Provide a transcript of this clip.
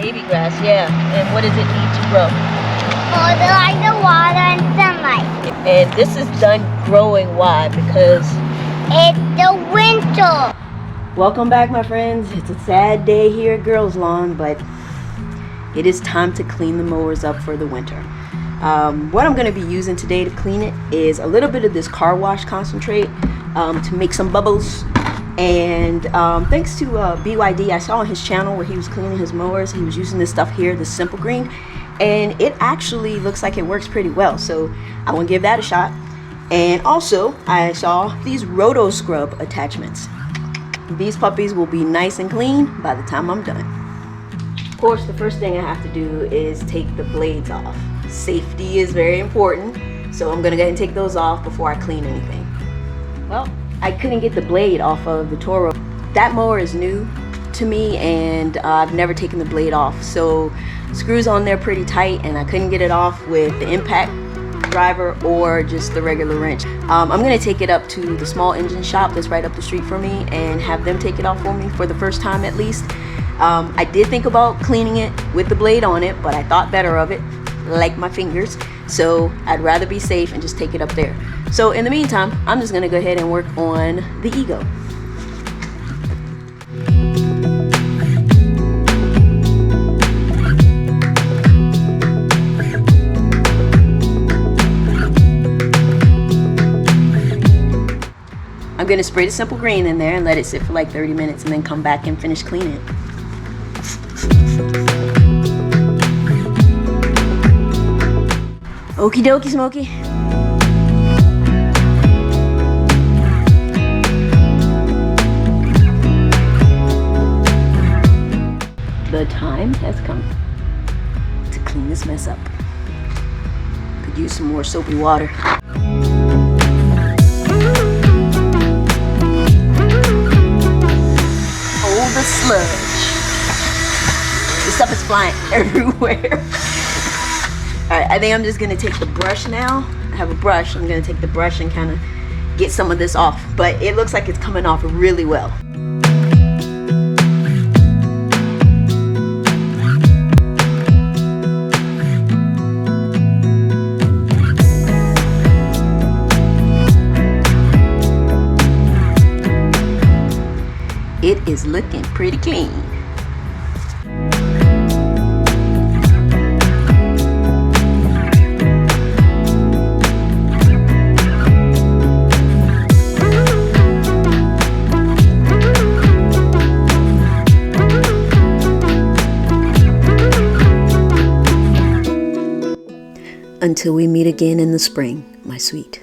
baby grass, yeah. And what does it need to grow? Fertilize the water and sunlight. And this is done growing. Why? Because it's the winter. Welcome back, my friends. It's a sad day here at GirLzLawn, but it is time to clean the mowers up for the winter. What I'm going to be using today to clean it is a little bit of this car wash concentrate to make some bubbles. And thanks to BYD, I saw on his channel where he was cleaning his mowers, he was using this stuff here, the Simple Green, and it actually looks like it works pretty well. So I want to give that a shot. And also, I saw these Roto Scrub attachments. These puppies will be nice and clean by the time I'm done. Of course, the first thing I have to do is take the blades off. Safety is very important, so I'm gonna go ahead and take those off before I clean anything. Well, I couldn't get the blade off of the Toro. That mower is new to me, and I've never taken the blade off, so screws on there pretty tight, and I couldn't get it off with the impact driver or just the regular wrench. I'm gonna take it up to the small engine shop that's right up the street from me and have them take it off for me for the first time at least. I did think about cleaning it with the blade on it, but I thought better of it, like my fingers, so I'd rather be safe and just take it up there. So in the meantime, I'm just gonna go ahead and work on the Ego. I'm gonna spray the Simple Green in there and let it sit for like 30 minutes and then come back and finish cleaning it. Okie dokie, Smokey. The time has come to clean this mess up. Could use some more soapy water. Oh, the sludge. This stuff is flying everywhere. Alright, I think I'm just gonna take the brush now. I have a brush. I'm gonna take the brush and kind of get some of this off. But it looks like it's coming off really well. It is looking pretty clean. Until we meet again in the spring, my sweet.